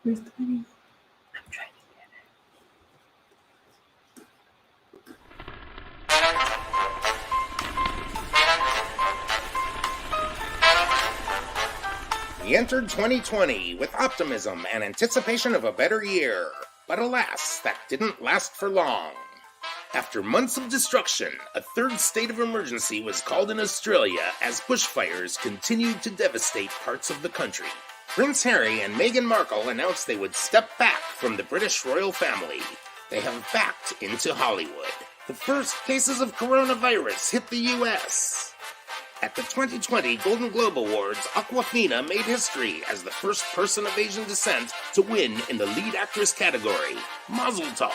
Where's the money? I'm trying to get We entered 2020 with optimism and anticipation of a better year. But alas, that didn't last for long. After months of destruction, a third state of emergency was called in Australia as bushfires continued to devastate parts of the country. Prince Harry and Meghan Markle announced they would step back from the British royal family. They have backed into Hollywood. The first cases of coronavirus hit the U.S. At the 2020 Golden Globe Awards, Awkwafina made history as the first person of Asian descent to win in the lead actress category. Mazel tov!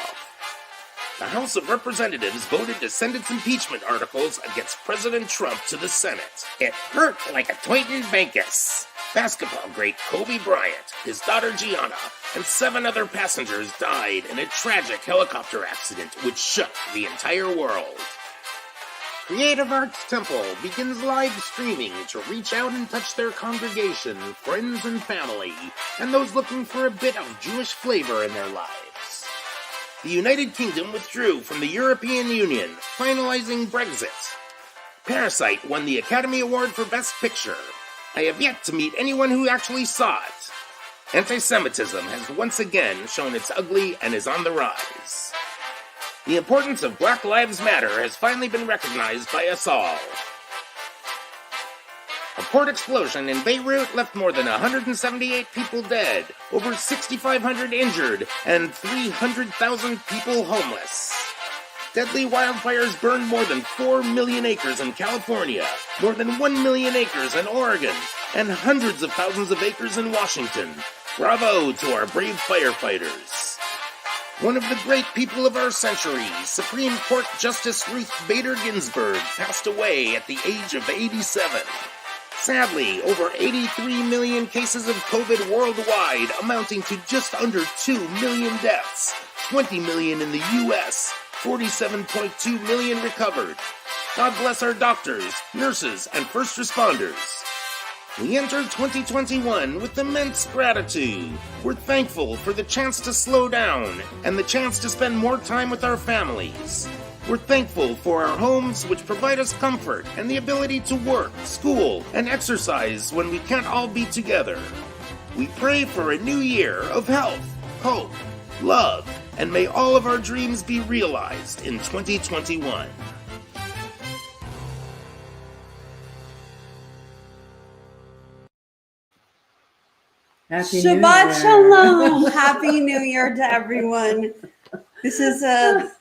The House of Representatives voted to send its impeachment articles against President Trump to the Senate. It hurt like a Toynton Bankus. Basketball great Kobe Bryant, his daughter Gianna, and 7 other passengers died in a tragic helicopter accident which shook the entire world. Creative Arts Temple begins live streaming to reach out and touch their congregation, friends and family, and those looking for a bit of Jewish flavor in their lives. The United Kingdom withdrew from the European Union, finalizing Brexit. Parasite won the Academy Award for Best Picture. I have yet to meet anyone who actually saw it. Anti-Semitism has once again shown its ugly and is on the rise. The importance of Black Lives Matter has finally been recognized by us all. A port explosion in Beirut left more than 178 people dead, over 6,500 injured, and 300,000 people homeless. Deadly wildfires burned more than 4 million acres in California, more than 1 million acres in Oregon, and hundreds of thousands of acres in Washington. Bravo to our brave firefighters. One of the great people of our century, Supreme Court Justice Ruth Bader Ginsburg, passed away at the age of 87. Sadly, over 83 million cases of COVID worldwide, amounting to just under 2 million deaths, 20 million in the U.S., 47.2 million recovered. God bless our doctors, nurses, and first responders. We entered 2021 with immense gratitude. We're thankful for the chance to slow down and the chance to spend more time with our families. We're thankful for our homes, which provide us comfort and the ability to work, school, and exercise when we can't all be together. We pray for a new year of health, hope, love, and may all of our dreams be realized in 2021. Happy Shabbat New Year. Shalom! Happy New Year to everyone. This is a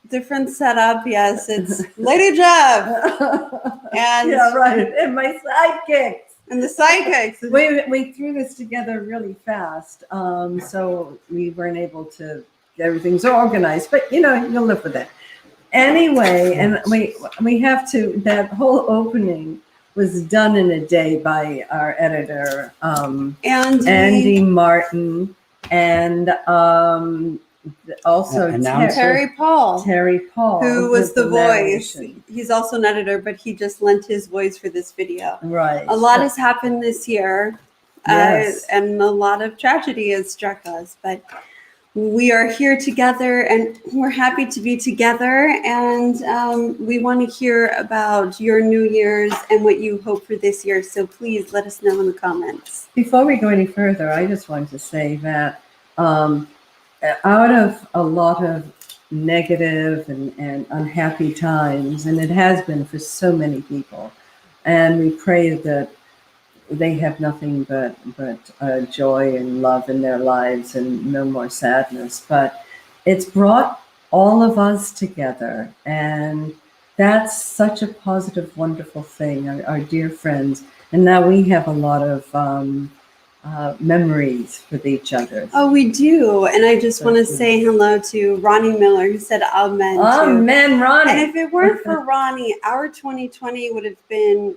different setup. Yes, it's Lady Jeff and Yeah, right. And my sidekicks. and the sidekicks. We threw this together really fast, so we weren't able to get everything so organized. But you'll live with it anyway. And we have to. That whole opening was done in a day by our editor, Andy Martin, and also Terry Paul, who was the voice. He's also an editor, but he just lent his voice for this video. Right. A lot has happened this year, Yes. and a lot of tragedy has struck us, but we are here together and we're happy to be together, and we want to hear about your New Year's and what you hope for this year. So please let us know in the comments. Before we go any further, I just wanted to say that out of a lot of negative and unhappy times, and it has been for so many people, and we pray that they have nothing but joy and love in their lives and no more sadness. But it's brought all of us together, and that's such a positive, wonderful thing, our dear friends. And now we have a lot of memories with each other. Oh, we do. And I just want to say hello to Ronnie Miller, who said amen. Amen, Ronnie. And if it weren't for Ronnie, our 2020 would have been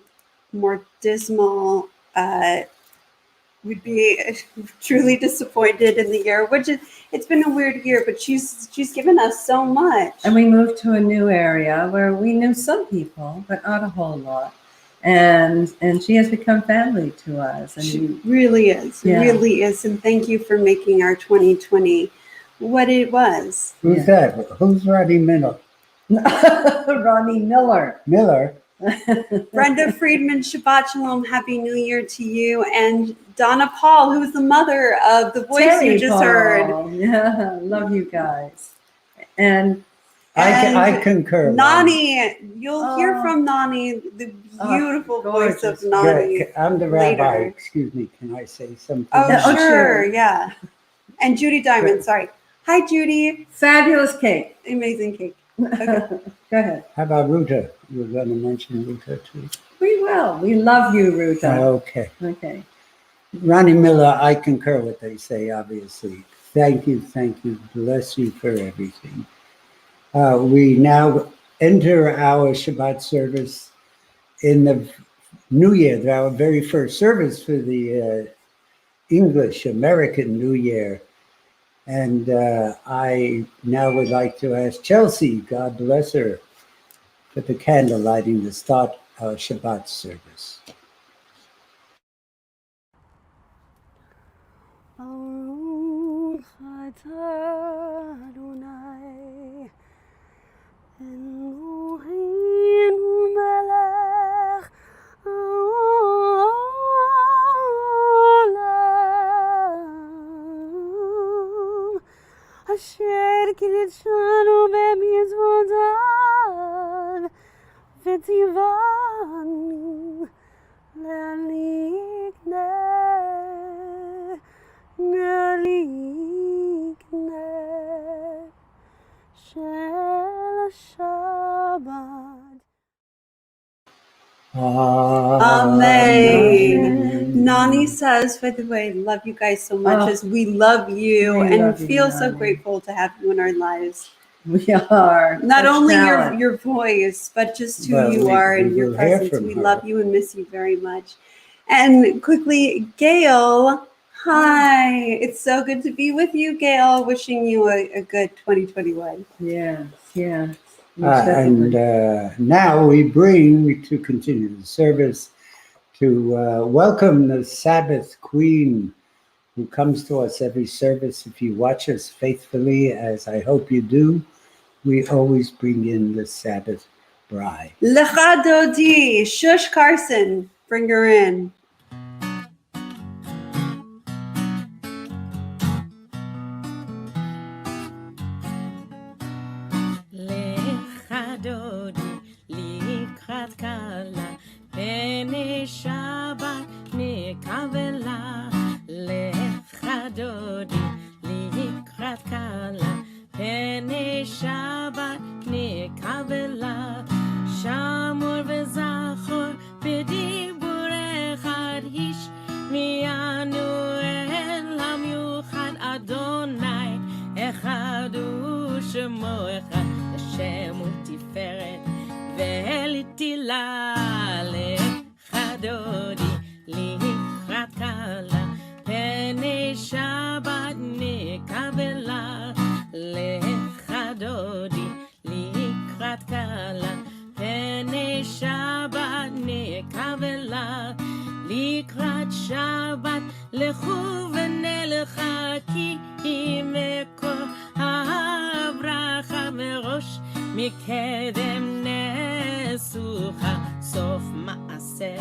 more dismal. We'd be truly disappointed in the year, which is, it's been a weird year, but she's given us so much. And we moved to a new area where we knew some people, but not a whole lot. and she has become family to us. And She really is, Yeah. really is. And thank you for making our 2020 what it was. Who's that? Who's Roddy Miller? Ronnie Miller. Miller? Brenda Friedman, Shabbat Shalom, Happy New Year to you. And Donna Paul, who is the mother of the voice Terry you just Paul. heard. Yeah, love you guys. And I concur. Nani, you'll hear Oh. from Nani, the beautiful voice of gorgeous. Nani. Good. I'm the rabbi. later. Excuse me. Can I say something? Oh, Yeah, oh, sure, sure. yeah. And Judy Diamond, sorry. Hi, Judy. fabulous cake. Amazing cake. Go ahead. How about Ruta? You were going to mention Ruta too. We will. We love you, Ruta. Okay. Okay. Ronnie Miller, I concur what they say, obviously. Thank you. Bless you for everything. We now enter our Shabbat service in the New Year, our very first service for the English American New Year. And I now would like to ask Chelsea, God bless her, for the candle lighting to start our Shabbat service. Baruch atah Adonai, Eloheinu melech haolam, asher kidshanu b'mitzvotav, v'tzivanu le'alikneh. Amen. Nani says, by the way, love you guys so much Oh, as we love you we and love you, feel so Nani. grateful to have you in our lives. We are. Not such only talent. your voice, but just who Well, you we- are and we your will hear presence. from We her. love you and miss you very much. And quickly, Gail, hi. It's so good to be with you, Gail. Wishing you a good 2021. Yes. Most And definitely. now we bring, to continue the service, to welcome the Sabbath Queen who comes to us every service. If you watch us faithfully, as I hope you do, we always bring in the Sabbath bride. Lecha Dodi, Shush Carson, bring her in. לך דודי לקראת קלה, פני שבת נקבלה. לך דודי לקראת קלה, פני שבת נקבלה. שמור וזכור בדיבור אחד, השמיענו אל המיוחד אדוני. אחד הוא שמו אחד, השם הוא תפארת ולתהילה. לך דודי לקראת קלה, פני שבת נקבלה. לך דודי לקראת קלה, פני שבת נקבלה. לקראת שבת לכו ונלכה, כי מקור הברכה מראש, מקדם נסוכה, סוף מעשה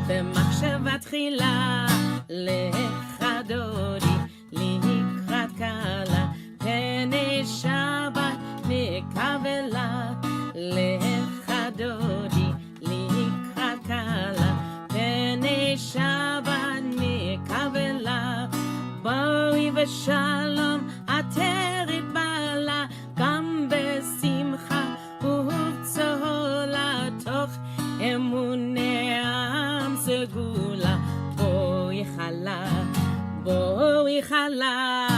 במחשבה תחילה. לך דודי לקראת קלה, פני שבת נקבלה. לך דודי לקראת קלה, פני שבת נקבלה. בואי ושלום עטרת בעלה, גם בשמחה ובצהלה, תוך אמוני עם סגולה. בואי חלה, בואי חלה.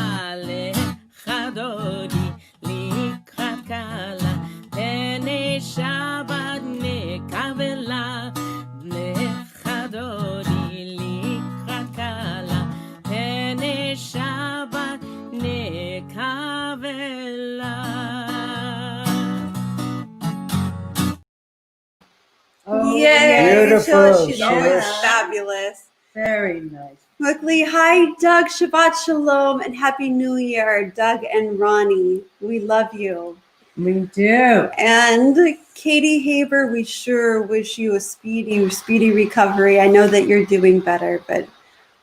לך דודי לקראת קלה, פני שבת נקבלה. לך דודי לקראת קלה, פני שבת Yay. Beautiful. She looks Yes. fabulous. Very nice. Quickly, hi, Doug. Shabbat Shalom and Happy New Year, Doug and Ronnie. We love you. We do. And Katie Haber, we sure wish you a speedy recovery. I know that you're doing better, but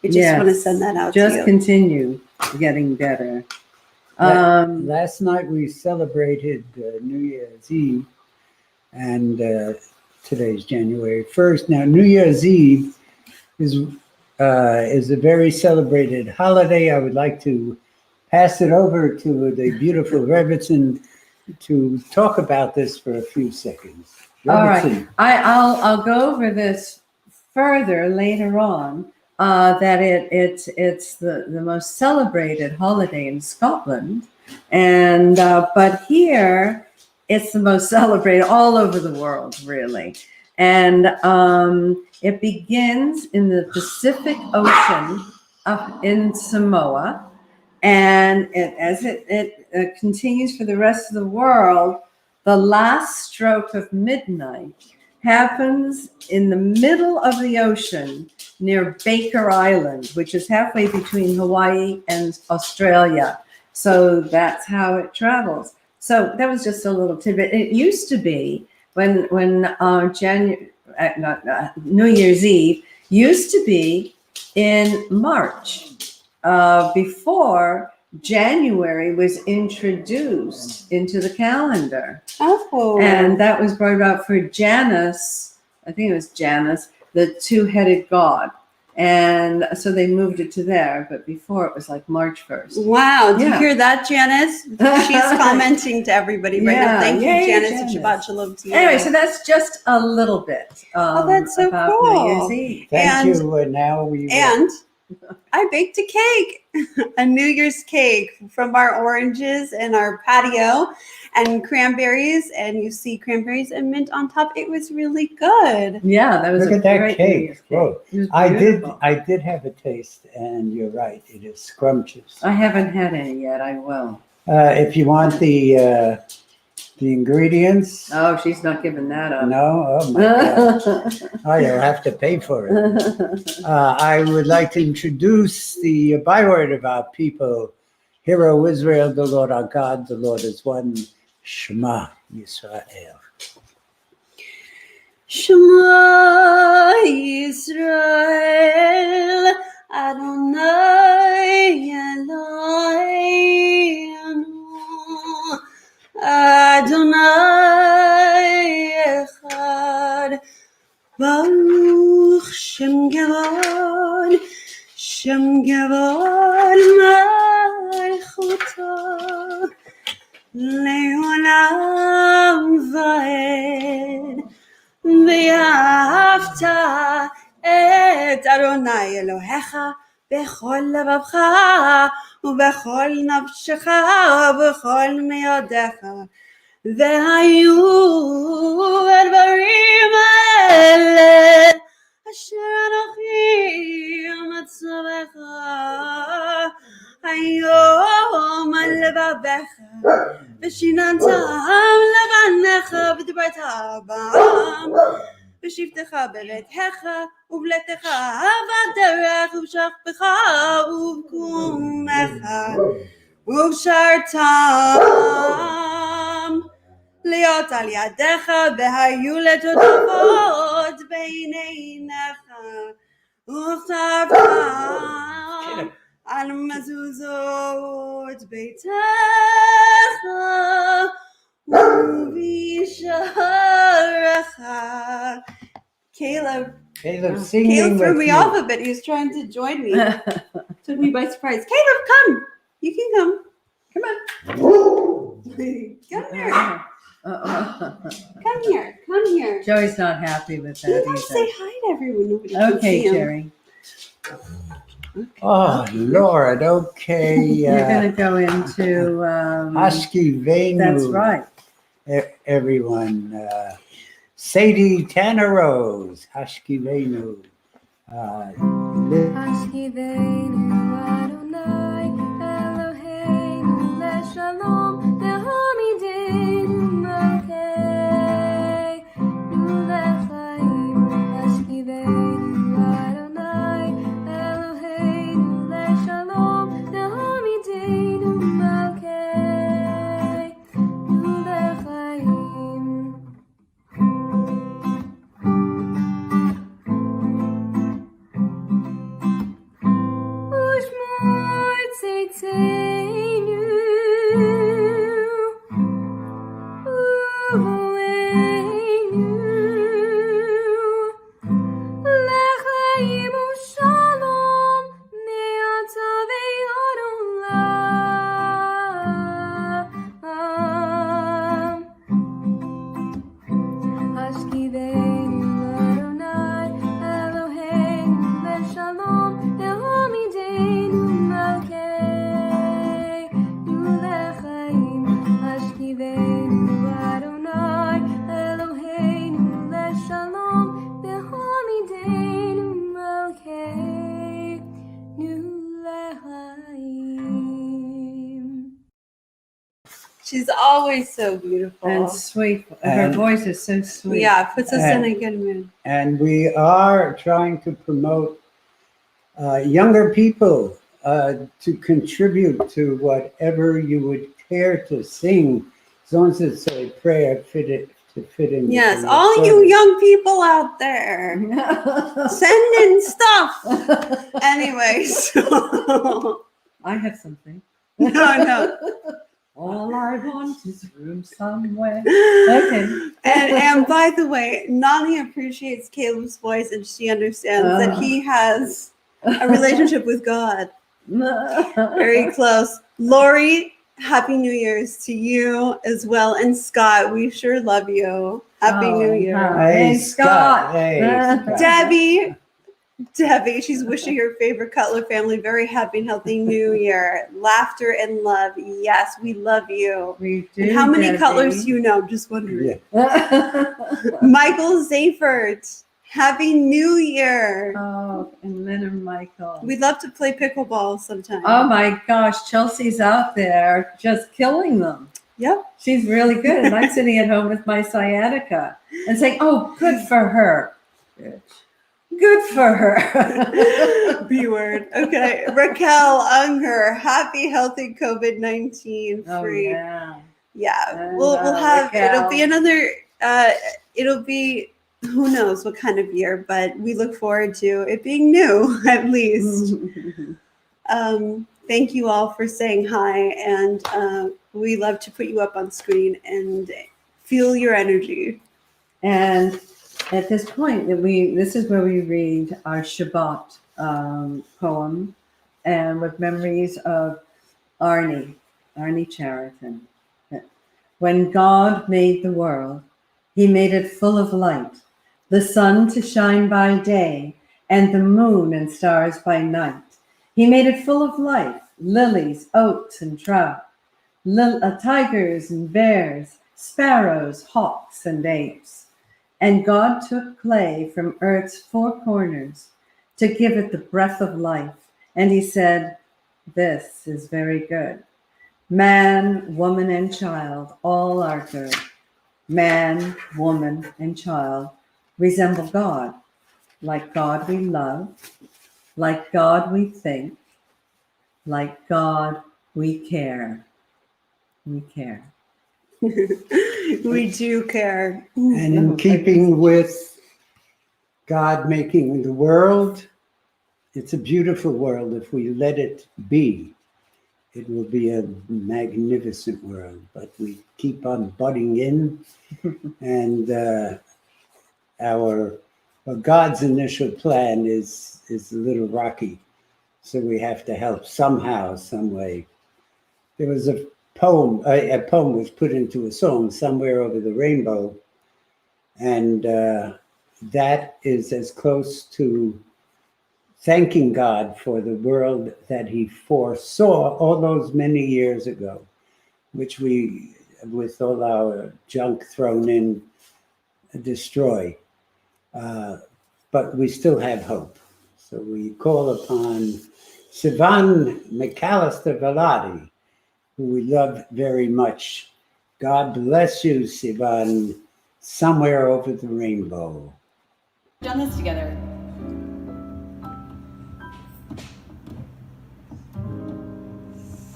I just want to send that out Just to you. continue getting better. Last night we celebrated New Year's Eve, and today's January 1st. Now, New Year's Eve is a very celebrated holiday. I would like to pass it over to the beautiful Rebbitzin to talk about this for a few seconds. All right. Rebbitzin. I'll go over this further later on. That it's the most celebrated holiday in Scotland, and but here it's the most celebrated all over the world, really. And it begins in the Pacific Ocean up in Samoa, and as it continues for the rest of the world, the last stroke of midnight happens in the middle of the ocean near Baker Island, which is halfway between Hawaii and Australia. So that's how it travels. So that was just a little tidbit. It used to be when New Year's Eve used to be in March, before January was introduced into the calendar. Oh. And that was brought about for Janus, I think it was Janus, the two-headed god. And so they moved it to there, but before it was like March 1st. Wow. Do you Yeah. hear that, Janice? She's commenting to everybody right now. Yeah. Thank you, Yay, Janice, Janice. and Shabbat Shalom to you. Anyway, so that's just a little bit that's so about cool. New Year's Eve. Thank And- you. Now we And I baked a cake, a New Year's cake from our oranges and our patio and cranberries. And you see cranberries and mint on top. It was really good. Yeah, that was Look a at that great cake. New Year's Whoa. It was I beautiful. did have a taste, and you're right. It is scrumptious. I haven't had any yet. I will. If you want the ingredients, Oh, she's not giving that up. no. Oh my God! Oh, you'll have to pay for it. I would like to introduce the byword of our people. Hear, O Israel, the Lord our God, the Lord is one. Shema Yisrael. Shema Yisrael Adonai Eloheinu Adonai Echad Baruch Shem Gevod Malchuto Leolam Vaed ואהבת את אדוני אלוהיך בכל לבבך ובכל נפשך ובכל מאודיך. והיו הדברים האלה אשר אנוכי מצווך היום על לבביך ושיננתם לבניך ודברת בם בשבתך בביתך ובלתך בדרך ובשכבך ובקומך ובשרתם להיות על ידיך והיו לתותבות בין עיניך וכתבתם על מזוזות ביתך ובישערך. Caleb Singing threw with me you. off a bit. He was trying to join me. Took me by surprise. Caleb, come. You can come. Come on. Come here. Come here. Come here. Joey's not happy with You that want to say either. hi to everyone. Nobody can Okay, see him. Jerry. Oh, Lord. Okay. You're going to go into. Hashki Venu. That's right. Everyone. Sadie Tanner Rose. Hashki Venu. השכיבנו אדוני אלוהינו לשלום והעמידנו מלכנו לחיים Ashkiveinu Adonai Eloheinu Leshalom Behomideinu Malkeinu Lechaim Ashkiveinu Adonai Eloheinu Leshalom Behomideinu Malkeinu Lechaim. She's always so beautiful. And sweet. Her And- voice is so sweet. Yeah, puts us in a good mood. And we are trying to promote younger people to contribute to whatever you would care to sing, as long as it's a prayer to fit in. Yes, with all your you service. young people out there, send in stuff. Anyway, so I have something. no. All I want is room somewhere. Okay. And by the way, Nani appreciates Caleb's voice, and she understands that he has a relationship with God. Very close. Lori, Happy New Year's to you as well. And Scott, we sure love you. Happy Oh, New Year. hi. Hey, Scott. Hey, Scott. Debbie, she's wishing her favorite Cutler family very happy and healthy New Year. Laughter and love. Yes, we love you. We do. And how many Debbie. Cutlers you know? Just wondering. Yeah. Michael Zafert, Happy New Year. Oh, and Lynn and Michael. We'd love to play pickleball sometime. Oh my gosh, Chelsea's out there just killing them. Yep. She's really good. And I'm sitting at home with my sciatica and saying, oh, good for her. Bitch. Good for her. B word. Okay. Raquel Unger, happy, healthy COVID-19 Oh, free. yeah. Yeah. And, We'll have, Raquel. it'll be another, it'll be, who knows what kind of year, but we look forward to it being new at least. Thank you all for saying hi, and we love to put you up on screen and feel your energy. And at this point, this is where we read our Shabbat poem, and with memories of Arnie Chariton. When God made the world, he made it full of light, the sun to shine by day, and the moon and stars by night. He made it full of life, lilies, oaks, and trout, tigers and bears, sparrows, hawks, and apes. And God took clay from earth's four corners to give it the breath of life. And he said, this is very good. Man, woman, and child, all are good. Man, woman, and child resemble God. Like God we love, like God we think, like God we care. We care. We do care. And in keeping with God making the world, it's a beautiful world. If we let it be, it will be a magnificent world. But we keep on butting in, and God's initial plan is a little rocky, so we have to help somehow, some way. There was a poem was put into a song, Somewhere Over the Rainbow, and that is as close to thanking God for the world that he foresaw all those many years ago, which we, with all our junk thrown in, destroy. But we still have hope. So we call upon Sivan McAllister Velati, who we love very much. God bless you, Sivan, somewhere over the rainbow. Done this together.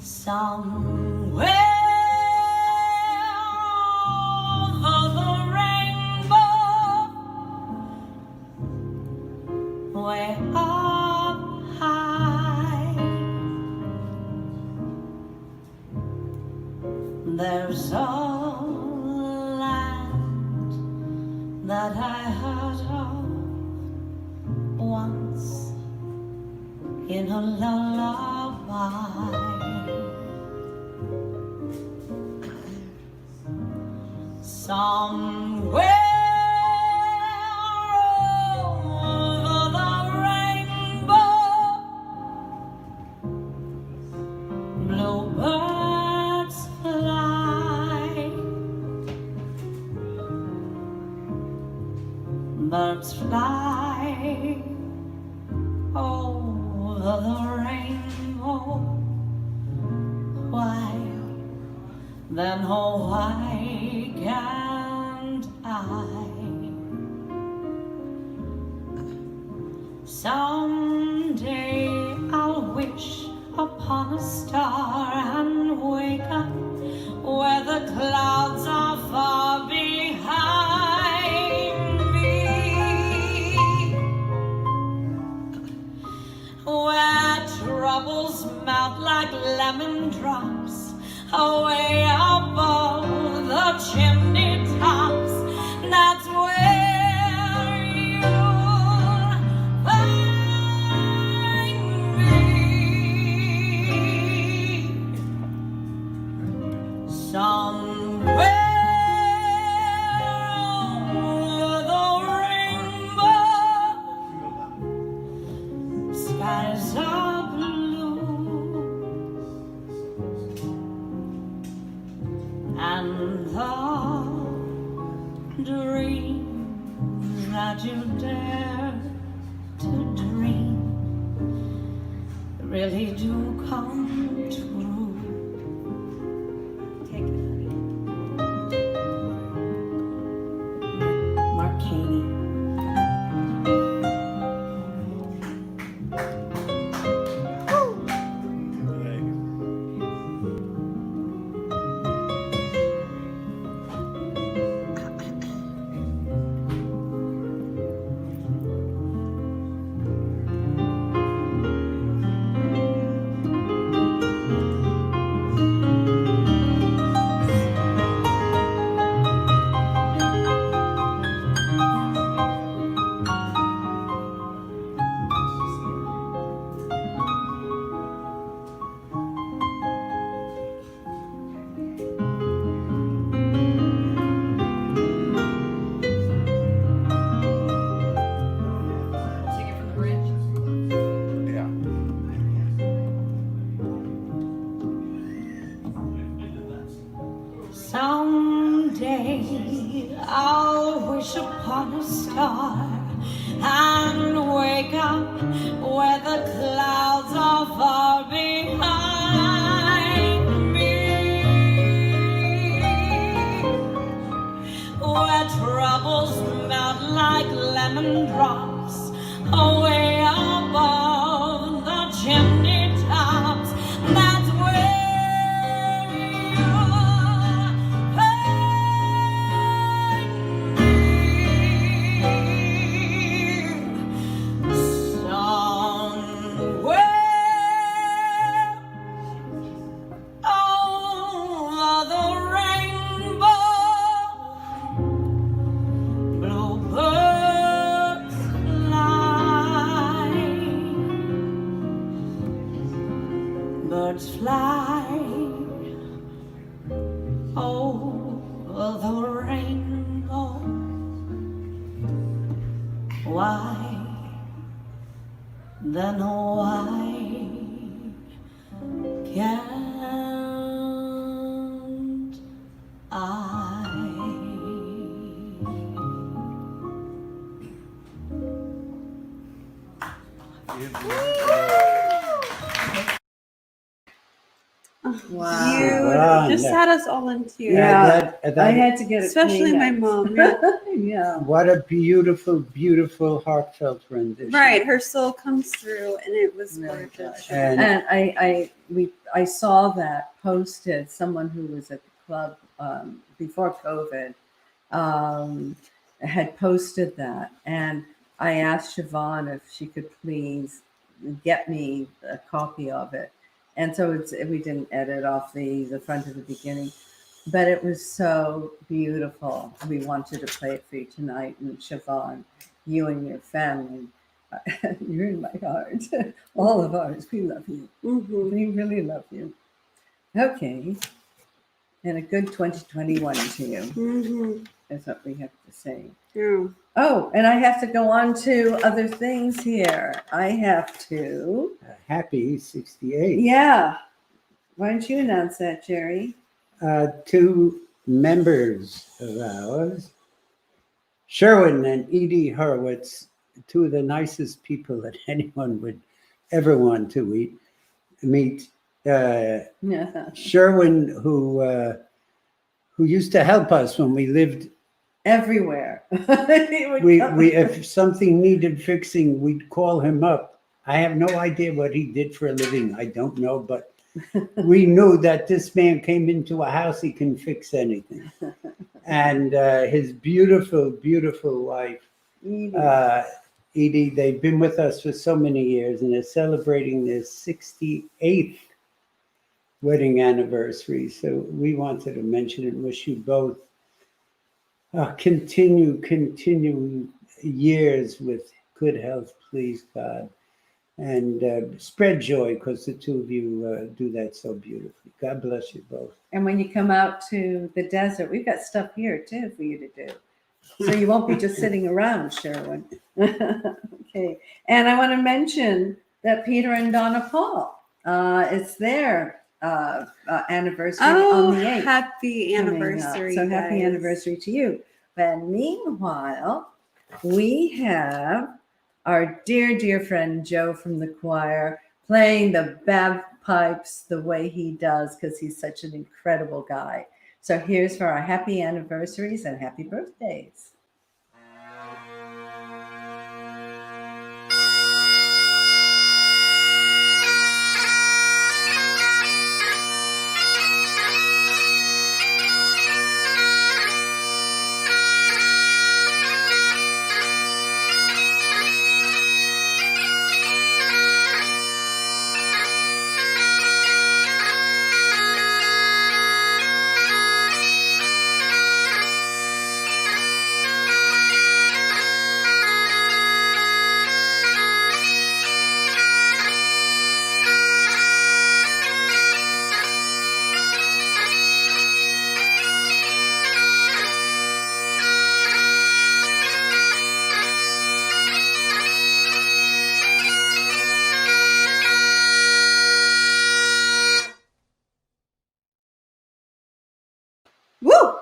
Somewhere over the rainbow, way up high, there's a land that I heard of once in a lullaby. Somewhere birds fly over the rainbow. Why, then oh why can't I? Someday I'll wish upon a star and wake up where the clouds are far behind me, where troubles melt like lemon drops away above the chimney tops. That's where you'll find me. Somewhere over the rainbow, skies are blue, and the dreams that you dare to dream really do come true. Take it, honey. Martini. Someday I'll wish upon a star and wake up where the clouds are far behind me, where troubles melt like lemon drops away above the chimney tops. That's where birds fly over the rainbow. Why, then why can't I? Wow. You Wow. just had us all in tears. Yeah. that- I had to get it. Especially my mom. Yeah. Yeah. What a beautiful, beautiful, heartfelt rendition. Right, her soul comes through, and it was Really gorgeous. does. And And I saw that posted. Someone who was at the club before COVID had posted that, and I asked Siobhan if she could please get me a copy of it. And so we didn't edit off the front of the beginning, but it was so beautiful. We wanted to play it for you tonight, and Siobhan, you and your family. You're in my heart. All of ours. We love you. Mm-hmm. We really love you. Okay. And a good 2021 to you. Mm-hmm. That's what we have to say. Yeah. Oh, and I have to go on to other things here. I have to. happy 68. Yeah. Why don't you announce that, Jerry? Two members of ours, Sherwin and Edie Horowitz, two of the nicest people that anyone would ever want to meet. Yeah. Sherwin, who used to help us when we lived Everywhere. He would come. we if something needed fixing, we'd call him up. I have no idea what he did for a living. I don't know, but we knew that this man came into a house, he can fix anything. And his beautiful, beautiful wife, Edie, they've been with us for so many years, and they're celebrating their 68th wedding anniversary. So we wanted to mention and wish you both continue years with good health, please God, and spread joy, because the two of you do that so beautifully. God bless you both. And when you come out to the desert, we've got stuff here too for you to do. So you won't be just sitting around, Sherwin. Okay. And I want to mention that Peter and Donna Paul, it's their anniversary on the 8th. Happy coming up. anniversary. So happy guys. anniversary to you. But meanwhile, we have our dear, dear friend Joe from the choir playing the bagpipes the way he does, because he's such an incredible guy. So here's for our happy anniversaries and happy birthdays. Woo!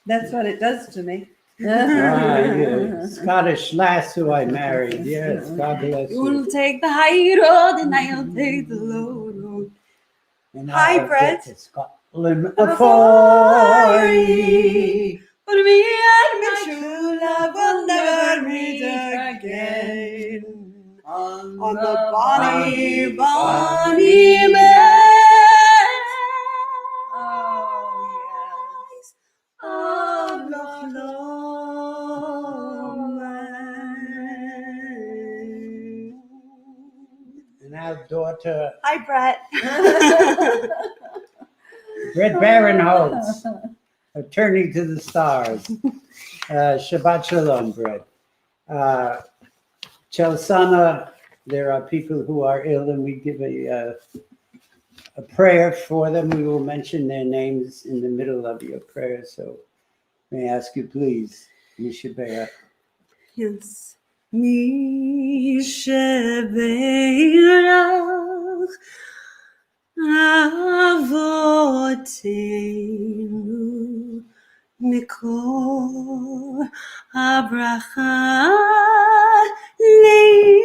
That's what it does to me. Yeah. Scottish lass who I married. Yes, God bless You'll you. take the high road and I'll take the low road. And Hi, I'll Brett. get to Scotland afore ye. But me and my true love will never meet again. On the bonny, bonny banks of Loch Lomond. And our daughter, Hi, Brett. Brett Barinholtz, attorney to the stars. Shabbat Shalom, Brett. Chelsana, there are people who are ill, and we give a prayer for them. We will mention their names in the middle of your prayer. So may I ask you, please, Mishabea. Yes. Mi shebeirach avotenu mikol habracha leimotenu.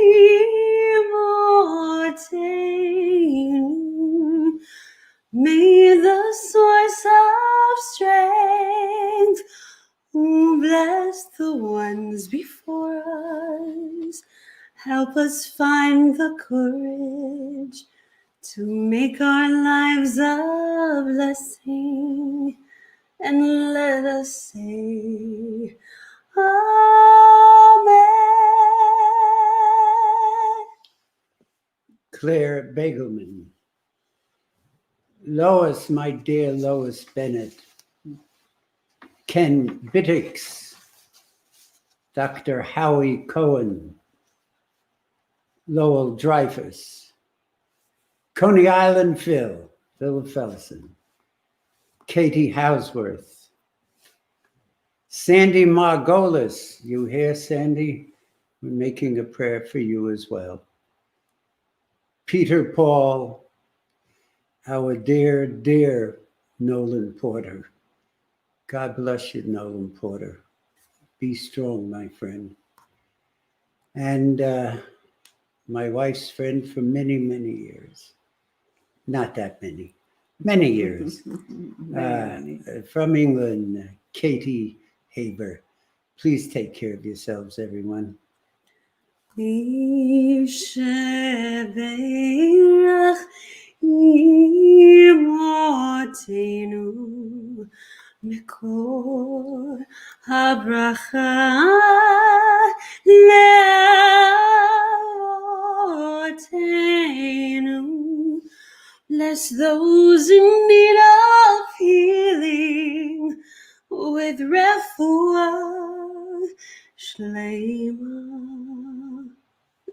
May the source of strength bless the ones before us. Help us find the courage to make our lives a blessing. And let us say, Amen. Claire Begelman. Lois, my dear Lois Bennett. Ken Bittix. Dr. Howie Cohen. Lowell Dreyfus. Coney Island Phil Fellison. Katie Hausworth. Sandy Margolis. You hear, Sandy? We're making a prayer for you as well. Peter Paul. Our dear, dear Nolan Porter. God bless you, Nolan Porter. Be strong, my friend. And my wife's friend for many, many years. Not that many. Many years. Many. From England, Katie Haber. Please take care of yourselves, everyone. Yisheverach imotenu mekor habracha leotenu. Bless those in need of healing with refuah shlema.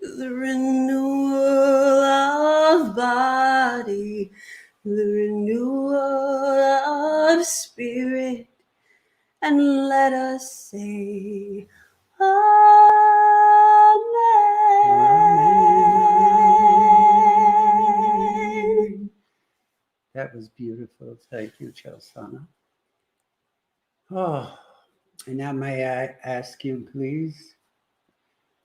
The renewal of body, the renewal of spirit, and let us say, Amen. That was beautiful. Thank you, Chelsana. Oh, and now may I ask you, please,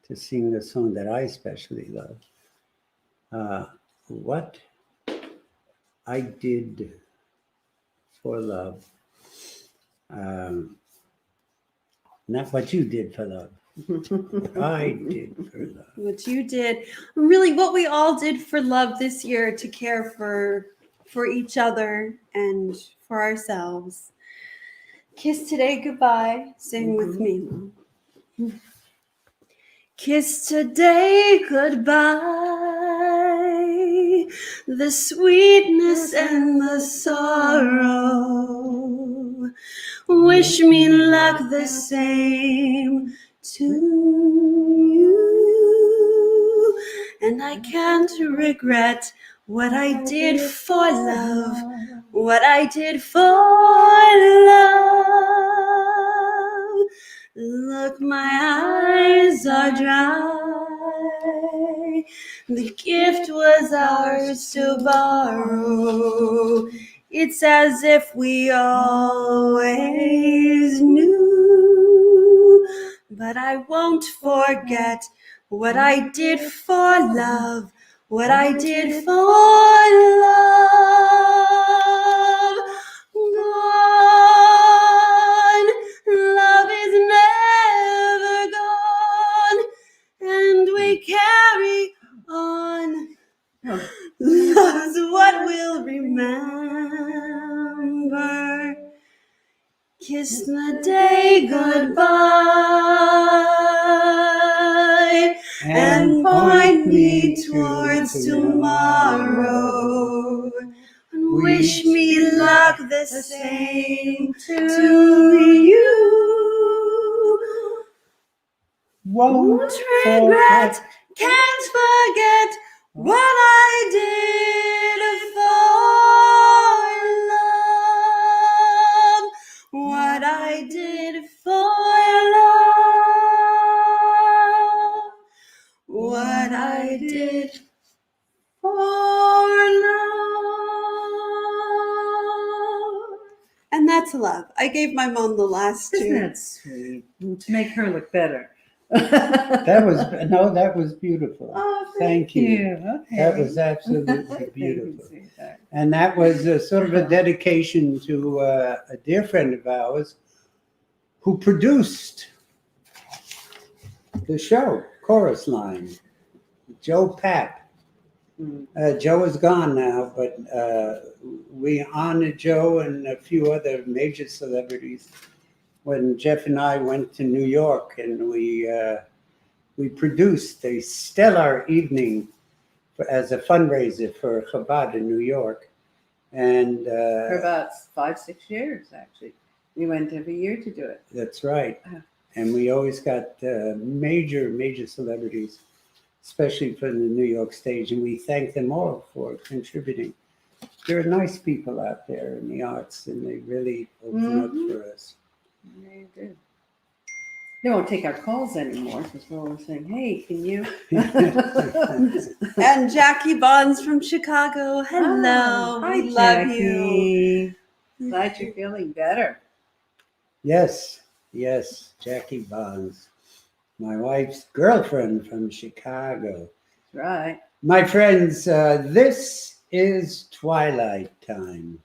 to sing the song that I especially love. What I Did for Love. Not what you did for love. What I did for love. What you did, really what we all did for love this year to care for each other and for ourselves. Kiss today goodbye. Sing with me. Kiss today goodbye, the sweetness and the sorrow. Wish me luck the same to you. And I can't regret what I did for love, what I did for love. Look, my eyes are dry. The gift was ours to borrow. It's as if we always knew. But I won't forget what I did for love, what I did for love. Gone, love is never gone, and we carry on. Love's what we'll remember. Kiss the day goodbye and point me towards tomorrow. And wish me luck the same to you. Won't regret, can't forget what I did for love. What I did for love. What I did for love. And that's love. I gave my mom the last Isn't two. that sweet? To make her look better. That was beautiful. Oh, Thank you. Okay. That was absolutely Thank you, beautiful. sweetheart. And that was sort of a dedication to a dear friend of ours who produced the show, Chorus Line, Joe Papp. Joe is gone now, but we honored Joe and a few other major celebrities when Jeff and I went to New York, and we produced a stellar evening as a fundraiser for Chabad in New York. And For about 5-6 years, actually. We went every year to do it. that's right. Uh-huh. And we always got major celebrities, especially for the New York stage. And we thank them all for contributing. There are nice people out there in the arts, and they really open up for us. They do. They won't take our calls anymore because we're always saying, hey, can you? And Jackie Bonds from Chicago. Hello. Oh, hi, we love Jackie. you. Glad you're feeling better. Yes, yes, Jackie Bonds, my wife's girlfriend from Chicago. Right. My friends, this is twilight time,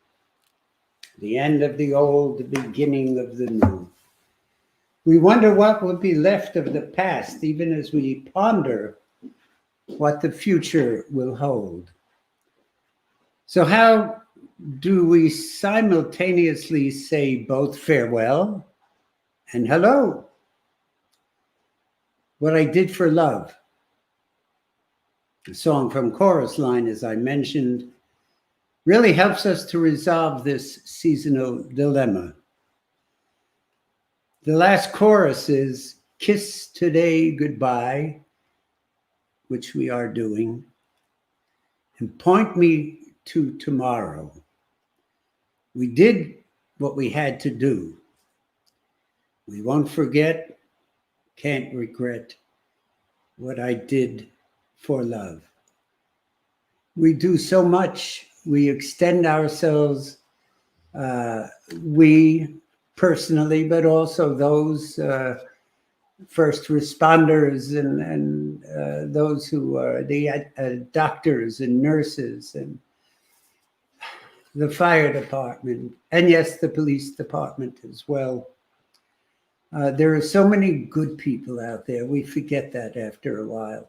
the end of the old, the beginning of the new. We wonder what will be left of the past, even as we ponder what the future will hold. So, how do we simultaneously say both farewell and hello? What I Did for Love, a song from Chorus Line, as I mentioned, really helps us to resolve this seasonal dilemma. The last chorus is kiss today goodbye, which we are doing, and point me to tomorrow. We did what we had to do. We won't forget, can't regret what I did for love. We do so much. We extend ourselves, we personally, but also those first responders and those who are the doctors and nurses and the fire department, and yes, the police department as well. There are so many good people out there. We forget that after a while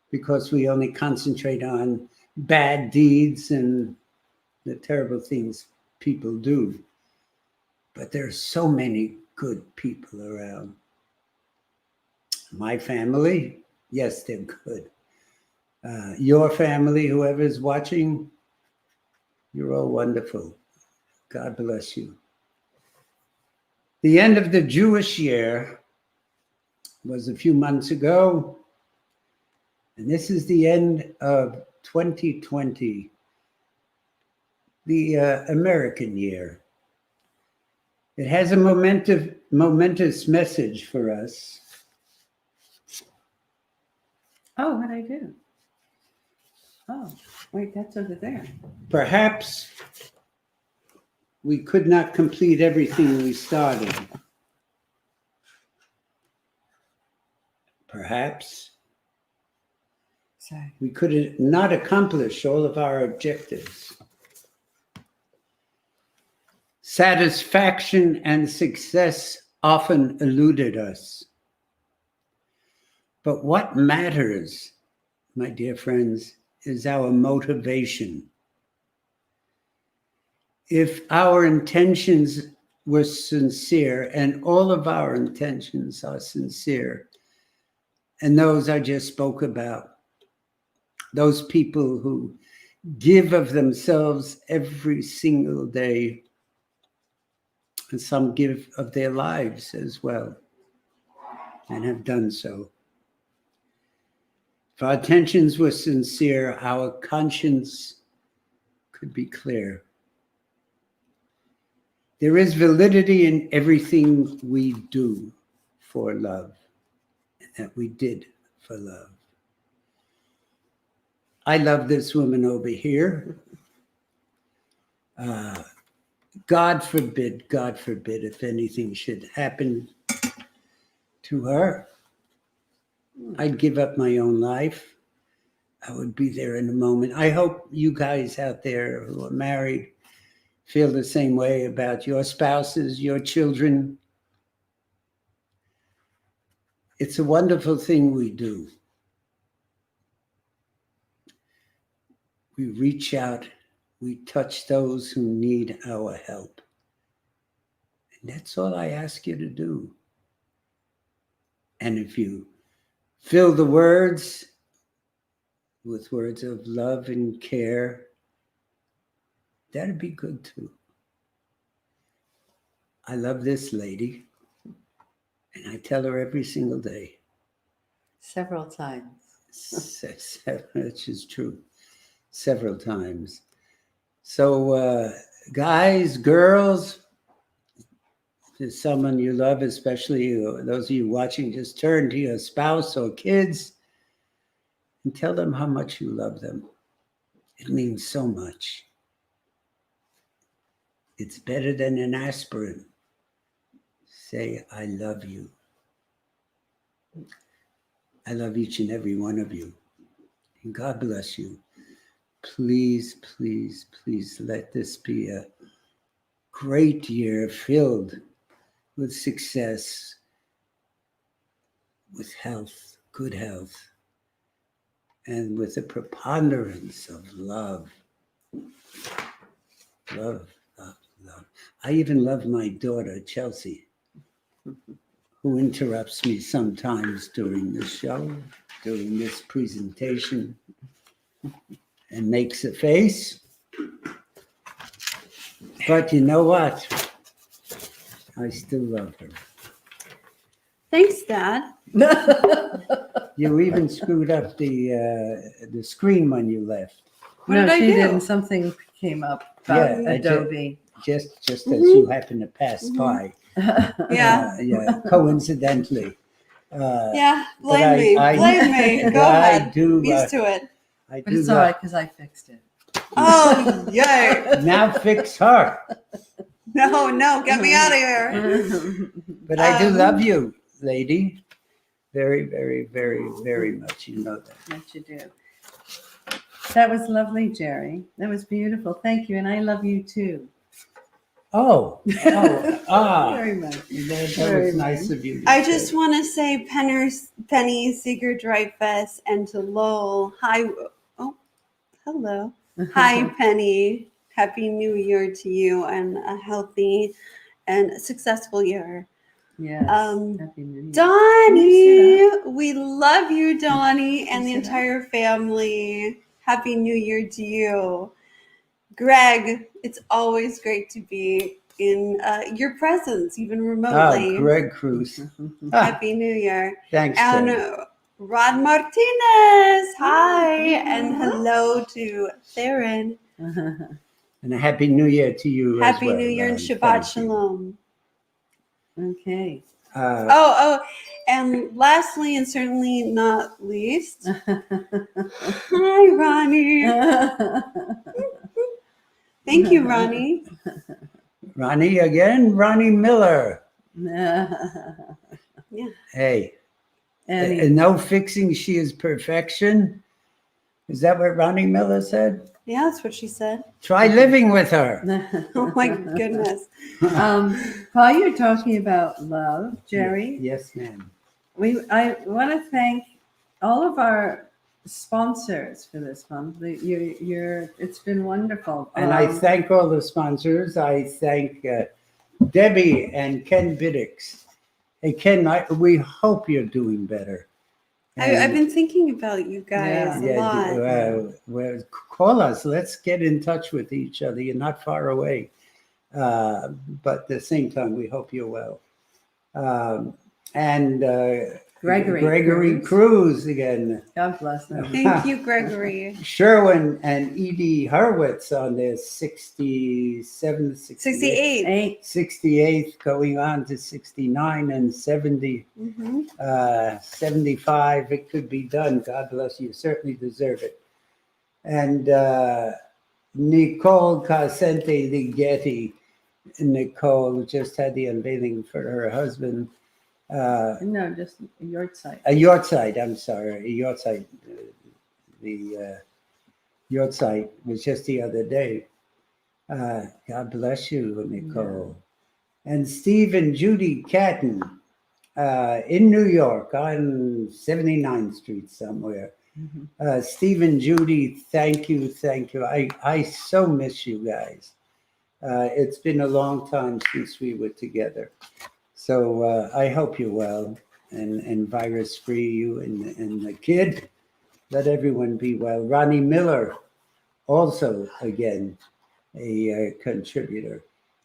because we only concentrate on bad deeds and the terrible things people do. But there's so many good people around. My family, yes, they're good. Your family, whoever's watching, you're all wonderful. God bless you. The end of the Jewish year was a few months ago, and this is the end of 2020, the American year. It has a momentous message for us. Oh, what'd I do? Oh, wait, that's over there. Perhaps we could not complete everything we started. Perhaps Sorry. we could not accomplish all of our objectives. Satisfaction and success often eluded us. But what matters, my dear friends, is our motivation. If our intentions were sincere, and all of our intentions are sincere, and those I just spoke about, those people who give of themselves every single day, and some give of their lives as well, and have done so. If our intentions were sincere, our conscience could be clear. There is validity in everything we do for love, and that we did for love. I love this woman over here. God forbid if anything should happen to her, I'd give up my own life. I would be there in a moment. I hope you guys out there who are married feel the same way about your spouses, your children. It's a wonderful thing we do. We reach out, we touch those who need our help. And that's all I ask you to do. And if you fill the words with words of love and care, that'd be good too. I love this lady, and I tell her every single day. Several times. Which is true. Several times. So, guys, girls, if there's someone you love, especially those of you watching, just turn to your spouse or kids and tell them how much you love them. It means so much. It's better than an aspirin. say, I love you. I love each and every one of you. And God bless you. Please, please, please let this be a great year filled with success, with health, good health, and with a preponderance of love. Love, love, love. I even love my daughter, Chelsea, who interrupts me sometimes during the show, during this presentation, and makes a face. But you know what? I still love her. Thanks, Dad. You even screwed up the screen when you left. What No, did I she do? didn't. Something came up about Yeah, Adobe. Just as you happen to pass Mhm. by. Yeah. Yeah, coincidentally. Yeah, but blame me. Blame me. Go I ahead. do. Used to it. I But do it's all love- right because I fixed it. Oh, yay. Now fix her. No, get me out of here. But I do Um, love you, lady. Very, very, very, very much. You know that. Yes, you do. That was lovely, Jerry. That was beautiful. Thank you. And I love you too. Oh, Very much. That Very was nice nice. of you. to I say. just want to say Penny Seeger Dreyfus and to Lowell. Hi. Oh, hello. Hi, Penny. Happy New Year to you and a healthy and successful year. Yes. Um, Happy New Year. Donnie, we love you, Donnie, and the Can you say that? entire family. Happy New Year to you. Greg, it's always great to be in your presence, even remotely. Greg Cruz. Happy New Year. Thanks, And Greg. Rod Martinez, hi, and hello to Theron. And a happy New Year to you Happy as well. New Year and Thank Shabbat you. Shalom. Okay. Oh, and lastly, and certainly not least, hi, Ronnie. Thank you, Ronnie. Ronnie again, Ronnie Miller. Hey, And no fixing, she is perfection. Is that what Ronnie Miller said? Yeah, that's what she said. Try living with her. Oh my goodness. While you're talking about love, Jerry, Yes, ma'am. I want to thank all of our sponsors for this month. It's been wonderful. And I thank all the sponsors. I thank Debbie and Ken Biddix. Hey, Ken, we hope you're doing better. I've been thinking about you guys a lot. Well, call us. Let's get in touch with each other. You're not far away. But at the same time, we hope you're well. And Gregory Cruz again. God bless them. Thank you, Gregory. Sherwin and Edie Hurwitz on their 68th, going on to 69 and 70, 75. It could be done. God bless you. Certainly deserve it. And Nicole Casente Ligeti. Nicole just had the unveiling for her husband. No, just a yahrzeit. A yahrzeit, I'm sorry. A yahrzeit. The yahrzeit was just the other day. God bless you, Nicole. Yeah. And Steve and Judy Catton in New York on 79th Street somewhere. Steve and Judy, thank you. I so miss you guys. It's been a long time since we were together. So I hope you're well and virus-free, you and the kid. Let everyone be well. Ronnie Miller, also, again, a contributor.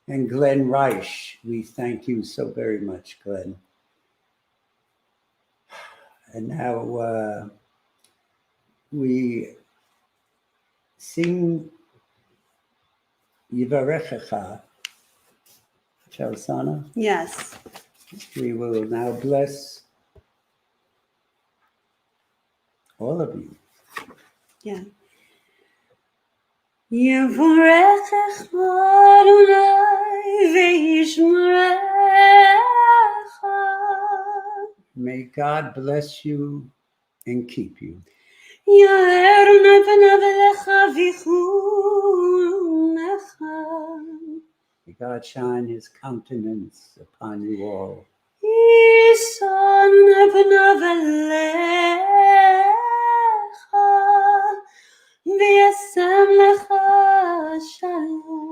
And Glenn Reich, we thank you so very much, Glenn. And now we sing Yivarechecha. Chelsana? Yes. We will now bless all of you. Yeah. יבורכך אדוני וישמרך. May God bless you and keep you. יאר אדוני פניו אליך ויחונך. May God shine his countenance upon you all. יישא אדוני פניו אליך וישם לך שלום.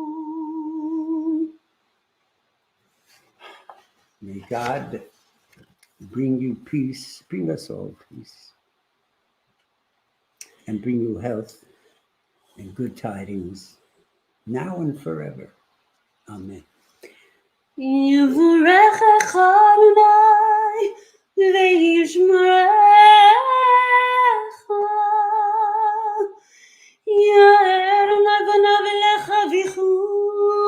May God bring you peace, bring us all peace, and bring you health and good tidings now and forever. Amen. יבורכך אדוני וישמרך. יאר אדוני פניו אליך ויחונך.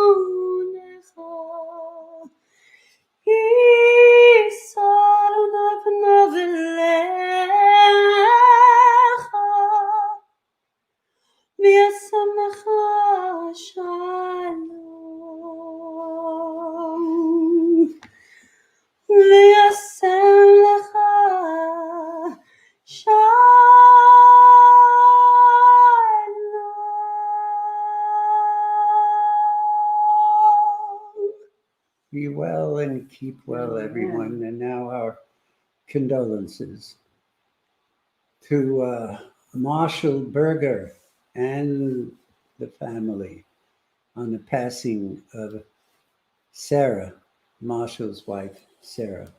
יישא אדוני פניו אליך וישם לך שלום. וישם לך שלום. Be well and keep well, everyone. And now our condolences to Marshall Berger and the family on the passing of Sarah, Marshall's wife, Sarah.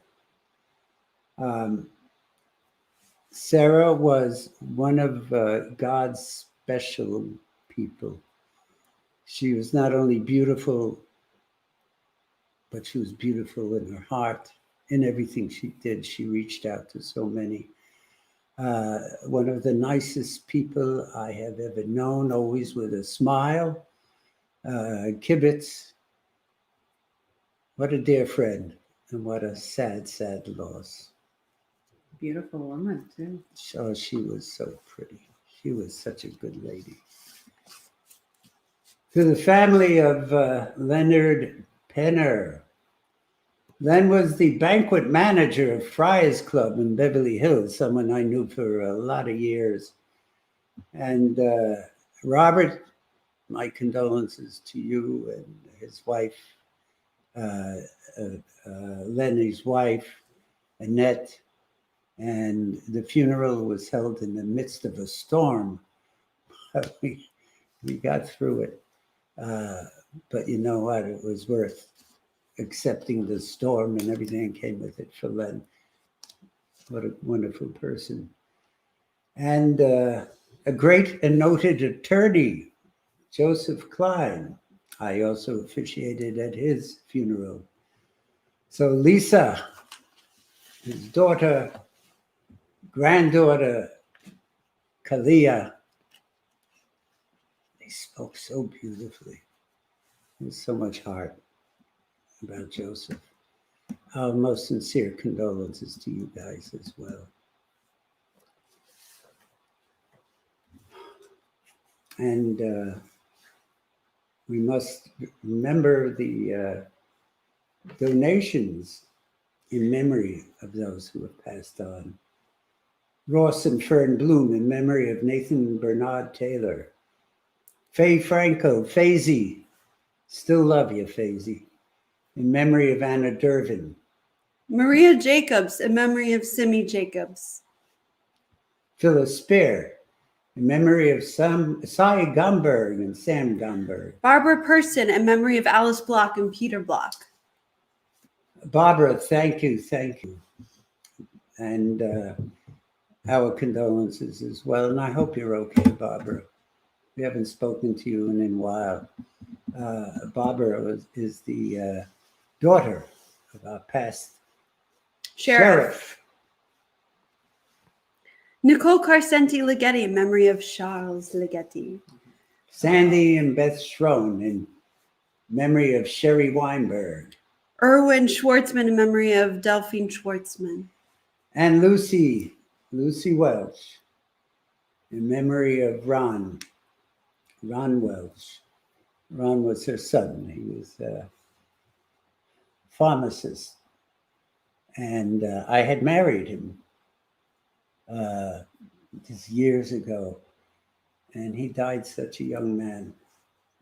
Sarah was one of God's special people. She was not only beautiful, but she was beautiful in her heart. In everything she did, she reached out to so many. One of the nicest people I have ever known, always with a smile. Kibbutz, what a dear friend, and what a sad, sad loss. Beautiful woman, too. Oh, she was so pretty. She was such a good lady. To the family of Leonard Penner. Len was the banquet manager of Friars Club in Beverly Hills, someone I knew for a lot of years. And Robert, my condolences to you and his wife, Lenny's wife, Annette. And the funeral was held in the midst of a storm. we got through it. But you know what? It was worth accepting the storm and everything that came with it for Len. What a wonderful person. And a great and noted attorney, Joseph Klein. I also officiated at his funeral. So Lisa, his daughter, granddaughter, Kalia, they spoke so beautifully. There's so much heart about Joseph. Our most sincere condolences to you guys as well. And we must remember the donations in memory of those who have passed on. Ross and Fern Bloom in memory of Nathan Bernard Taylor. Faye Franco, Faisy, still love you, Faisy, in memory of Anna Dervin. Maria Jacobs in memory of Simi Jacobs. Phyllis Spear, in memory of Cy Gumberg and Sam Gumberg. Barbara Person in memory of Alice Block and Peter Block. Barbara, thank you. And our condolences as well. And I hope you're okay, Barbara. We haven't spoken to you in a while. Barbara is the daughter of our past sheriff. Nicole Carcenti Ligeti in memory of Charles Ligeti. Sandy and Beth Schroen in memory of Sherry Weinberg. Erwin Schwartzman in memory of Delphine Schwartzman. And Lucy Welch in memory of Ron Ron Welsh. Ron was her son. He was a pharmacist. And I had married him just years ago. And he died such a young man.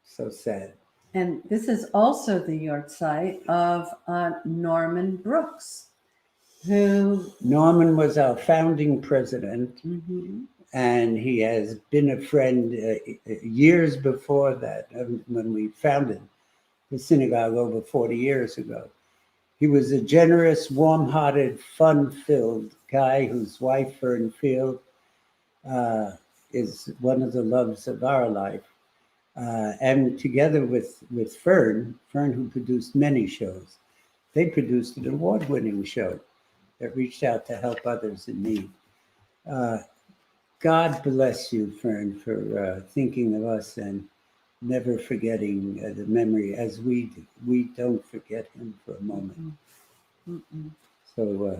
So sad. And this is also the yard site of Norman Brooks, who Norman was our founding president, and he has been a friend years before that, when we founded the synagogue over 40 years ago. He was a generous, warm-hearted, fun-filled guy whose wife, Fern Field, is one of the loves of our life. And together with Fern, who produced many shows, they produced an award-winning show that reached out to help others in need. God bless you, Fern, for thinking of us and never forgetting the memory as we do. We don't forget him for a moment. So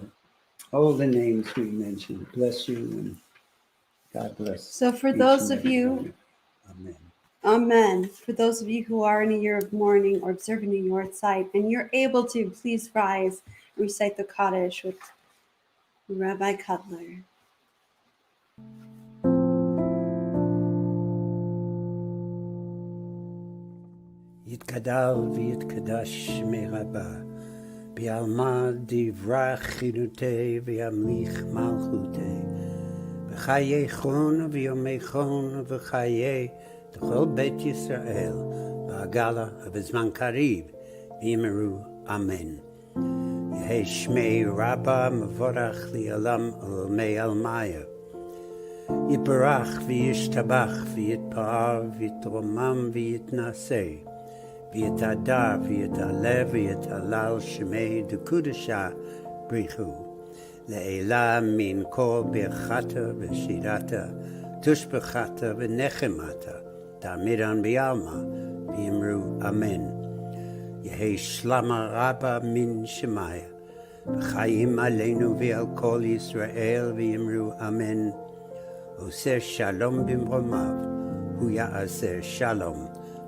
all the names we mentioned, bless you and God bless. So for each those and of every you, one of you. Amen. Amen. For those of you who are in a year of mourning or observing a yard site, and you're able to, please rise and recite the Kaddish with Rabbi Cutler. יתגדל ויתקדש שמי רבה, בעלמא דברה חינותי וימליך מלכותי, בחיי חון ויומי חון וחיי לכל בית ישראל, בעגלה ובזמן קריב, ויאמרו אמן. יהי שמי רבה מבורך לעולם ולעולמי עלמיה. יתברך וישתבח ויתפאר ויתרומם ויתנשא. ויתהדר ויתעלה ויתהלל שמי דקודשה בריחו. לעילה מן כל ברכתה ושירתה, תושבחתה ונחמתה, תעמידן בעלמא, ויאמרו אמן. יהי שלמה רבה מן שמיה, וחיים עלינו ועל כל ישראל, ויאמרו אמן. עושה שלום במרומיו, הוא יעשה שלום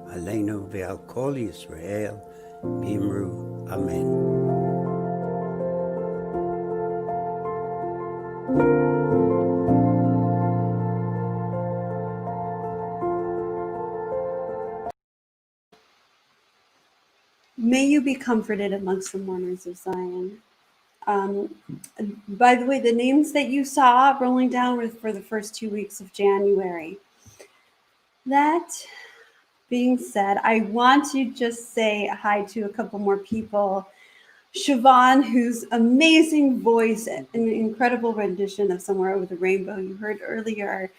עלינו ועל כל ישראל, ואמרו אמן. May you be comforted amongst the mourners of Zion. By the way, the names that you saw rolling down were for the first 2 weeks of January. That being said, I want to just say hi to a couple more people. Siobhan, whose amazing voice and an incredible rendition of Somewhere Over the Rainbow you heard earlier,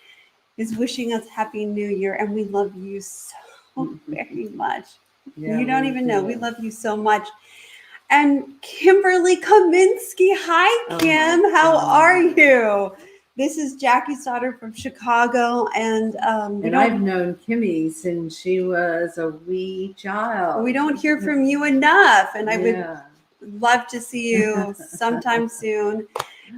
is wishing us Happy New Year, and we love you so very much. Yeah, you don't we even know. do. We love you so much. And Kimberly Kaminsky. Hi, Kim. How are you? This is Jackie's daughter from Chicago. And I've known Kimmy since she was a wee child. we don't hear from you enough. And I Yeah. would love to see you sometime soon.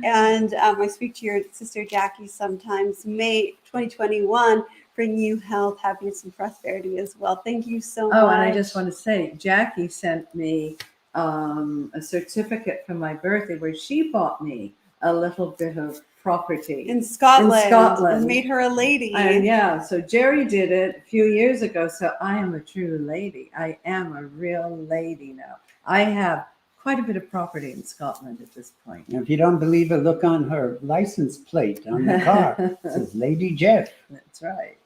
And I speak to your sister Jackie sometimes. May 2021 bring you health, happiness, and prosperity as well. Thank you so much. Oh, and I just want to say, Jackie sent me a certificate for my birthday where she bought me a little bit of property in Scotland. Scotland. And made her a lady. And yeah, so Jerry did it a few years ago. So I am a true lady. I am a real lady now. I have quite a bit of property in Scotland at this point. If you don't believe it, look on her license plate on the car. It says Lady Jeff. That's right.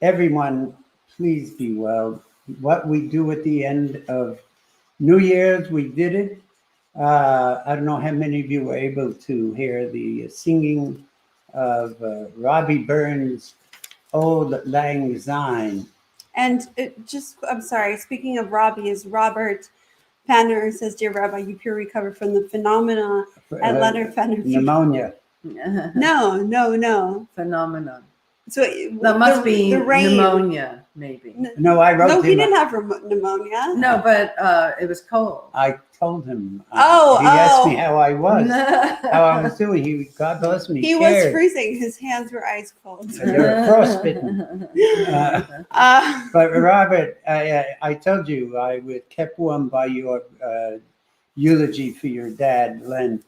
Everyone, please be well. What we do at the end of New Year's, we did it. I don't know how many of you were able to hear the singing of Robbie Burns' Old Lang Syne. And I'm sorry, speaking of Robbie, is Robert Panner says, Dear Rabbi, you pure recovered from the phenomena at Leonard Panner. Pneumonia. No. Phenomenon. So That must be the rain. pneumonia. maybe. No, I wrote No, he him. didn't have pneumonia. No, but it was cold. I told him. Oh, he asked me oh. how I was, how I was doing. God bless me. He was freezing. His hands were ice cold. You're frostbitten. But Robert, I told you I was kept warm by your eulogy for your dad, Len,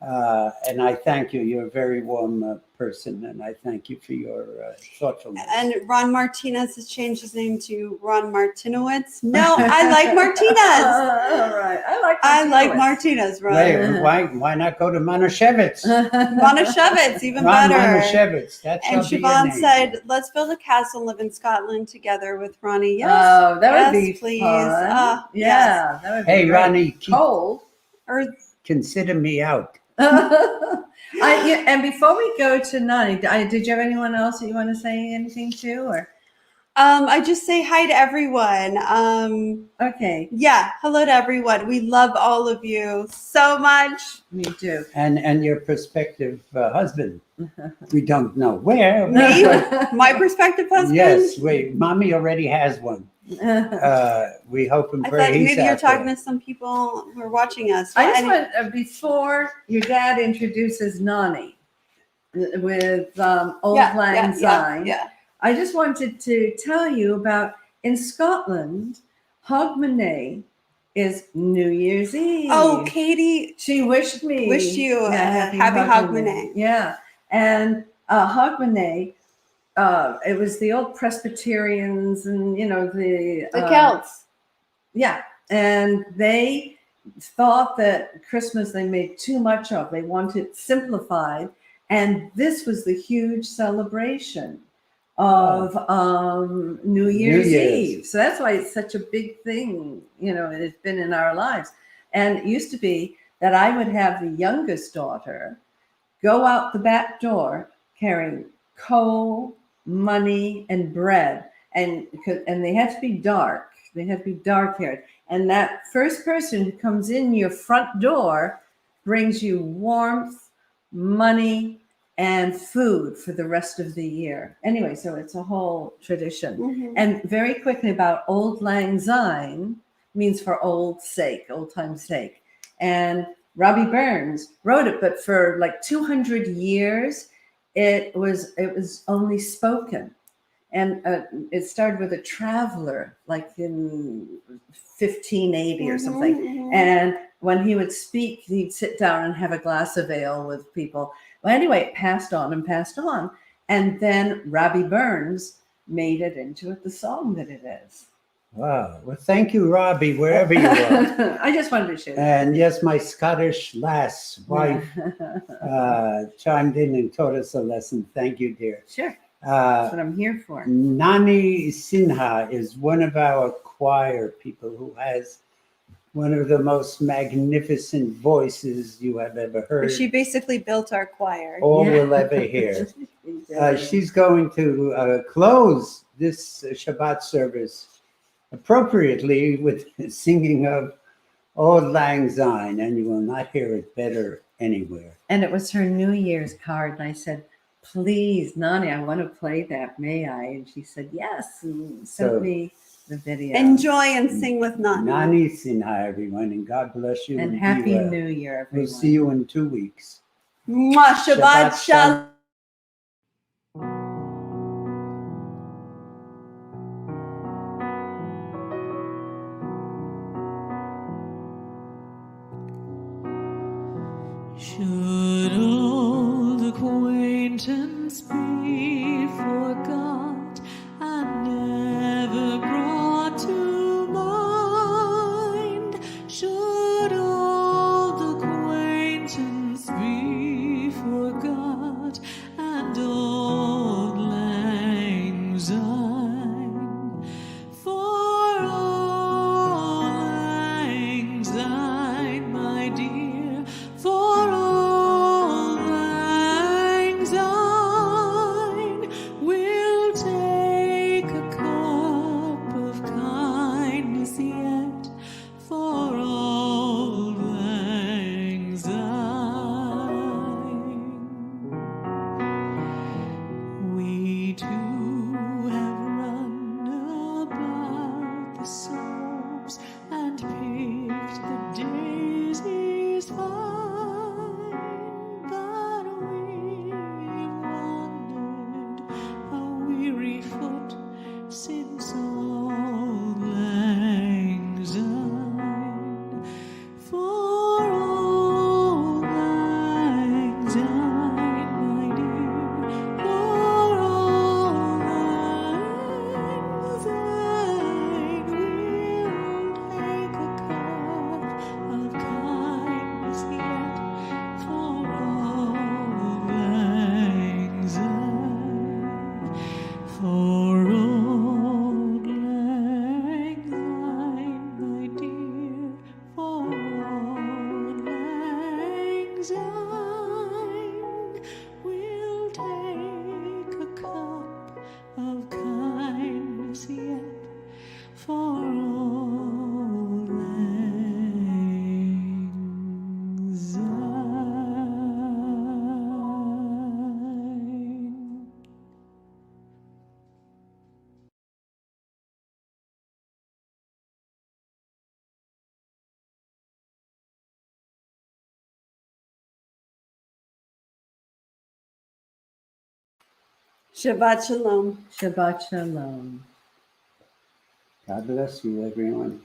and I thank you. You're a very warm person, and I thank you for your thoughtfulness. And Ron Martinez has changed his name to Ron Martinowitz. No, I like Martinez. All right. I like Martinez, Ron. Wait, why not go to Monoshevitz? Monoshevitz, even Ron better. Monoshevitz. That And shall be your Siobhan name. said, "Let's build a castle, live in Scotland together with Ronnie." Yes. Oh, that would Yes, be please. fun. Yes. Yeah, that would be Hey, great. Ronnie, Cold. Or consider me out. And before we go to Nani, did you have anyone else that you want to say anything to? Or I just say hi to everyone. okay, Yeah, hello to everyone. We love all of you so much. me too. And your prospective husband. We don't know where. Me? but My prospective husband. yes, wait, mommy already has one. We hope and I pray thought he's maybe you're out talking there. to some people who are watching us. I just Well, want before your dad introduces Nani with Old Lang Syne. yeah. I just wanted to tell you about in Scotland, Hogmanay is New Year's Eve. Oh, Katie she wished me wished you a happy Hogmanay. Hogmanay. Yeah, and Hogmanay, it was the old Presbyterians and the Celts. Yeah, and they thought that Christmas they made too much of. They wanted simplified, and this was the huge celebration of New Year's Eve. So that's why it's such a big thing. It's been in our lives. And it used to be that I would have the youngest daughter go out the back door carrying coal, money, and bread, and they had to be dark. They had to be dark haired. And that first person who comes in your front door brings you warmth, money, and food for the rest of the year. Anyway, so it's a whole tradition. Mhm. And very quickly about Old Lang Syne means for old time's sake. And Robbie Burns wrote it, but for like 200 years, it was only spoken. And it started with a traveler, like in 1580 or something. Mhm. And when he would speak, he'd sit down and have a glass of ale with people. Well, anyway, it passed on. And then Robbie Burns made it into the song that it is. Wow. Well, thank you, Robbie, wherever you are. I just wanted to share that. And yes, my Scottish lass wife chimed in and taught us a lesson. Thank you, dear. Sure. That's what I'm here for. Nani Sinha is one of our choir people who has one of the most magnificent voices you have ever heard She basically built our choir. or Yeah. will ever hear. She's going to close this Shabbat service appropriately with singing of Old Lang Syne, and you will not hear it better anywhere. And it was her New Year's card. And I said, please, Nani, I want to play that. May I? And she said, yes. And sent So- me the video. Enjoy and sing with Nani. Nani Sinha, everyone, and God bless you. And be Happy well. New Year, We'll everyone. see you in 2 weeks. Mwah, Shabbat Shabbat Shalom. Should old acquaintance be forgot and never brought to mind? Should old acquaintance be forgot and old lang syne? For old lang syne, my dear, for old lang syne. Shabbat Shalom. Shabbat Shalom. God bless you, everyone.